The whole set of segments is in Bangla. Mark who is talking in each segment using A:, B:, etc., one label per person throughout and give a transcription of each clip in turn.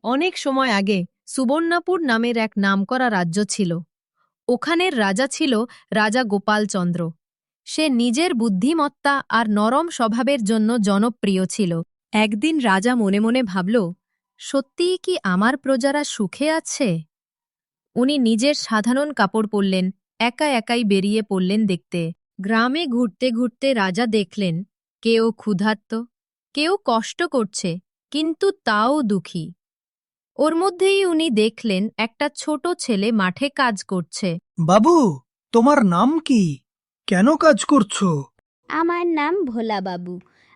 A: অনেক সময় আগে সুবর্ণাপুর নামের এক নামকরা রাজ্য ছিল। ওখানের রাজা ছিল রাজা গোপালচন্দ্র। সে নিজের বুদ্ধিমত্তা আর নরম স্বভাবের জন্য জনপ্রিয় ছিল। একদিন রাজা মনে মনে ভাবল, সত্যিই কি আমার প্রজারা সুখে আছে? উনি নিজের সাধারণ কাপড় পরলেন, একা একাই বেরিয়ে পড়লেন দেখতে। গ্রামে ঘুরতে ঘুরতে রাজা দেখলেন, কেউ ক্ষুধার্ত, কেউ কষ্ট করছে, কিন্তু তাও দুঃখী। ওর মধ্যেই উনি দেখলেন একটা ছোট ছেলে মাঠে কাজ করছে।
B: বাবু, তোমার নাম কি? কেন কাজ করছো?
C: আমার নাম ভোলা বাবু।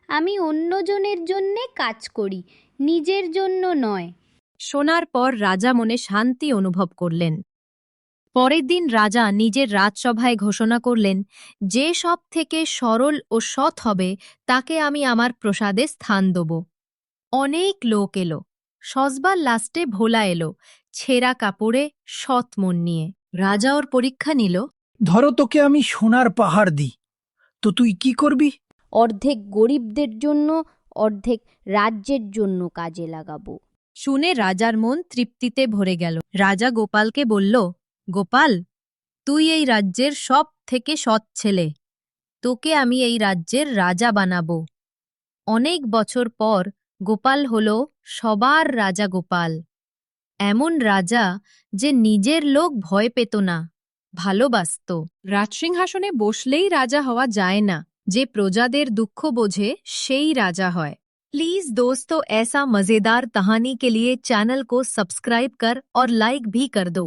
C: আমি অন্যজনের জন্যে কাজ করি, নিজের জন্য নয়।
A: শোনার পর রাজা মনে শান্তি অনুভব করলেন। পরের দিন রাজা নিজের রাজসভায় ঘোষণা করলেন, যে সব থেকে সরল ও সৎ হবে তাকে আমি আমার প্রসাদে স্থান দেব। অনেক লোক এলো। সসবার লাস্টে ভোলা এলো, ছেঁড়া কাপড়ে, সৎ মন নিয়ে। রাজা ওর পরীক্ষা নিল।
B: ধরো তোকে আমি সোনার পাহাড় দিই, তো তুই কি করবি?
C: অর্ধেক গরিবদের জন্য, অর্ধেক রাজ্যের জন্য কাজে লাগাবো।
A: শুনে রাজার মন তৃপ্তিতে ভরে গেল। রাজা গোপালকে বলল, গোপাল, তুই এই রাজ্যের সব থেকে সৎ ছেলে। তোকে আমি এই রাজ্যের রাজা বানাবো। অনেক বছর পর গোপাল হল সবার রাজা গোপাল। এমন রাজা যে নিজের লোক ভয় পেত না, ভালোবাসত। রাজসিংহাসনে বসলেই রাজা হওয়া যায় না, যে প্রজাদের দুঃখ বোঝে সেই রাজা হয়। प्लीज दोस्तों, ऐसा मजेदार कहानी के लिए चैनल को सब्सक्राइब कर और लाइक भी कर दो।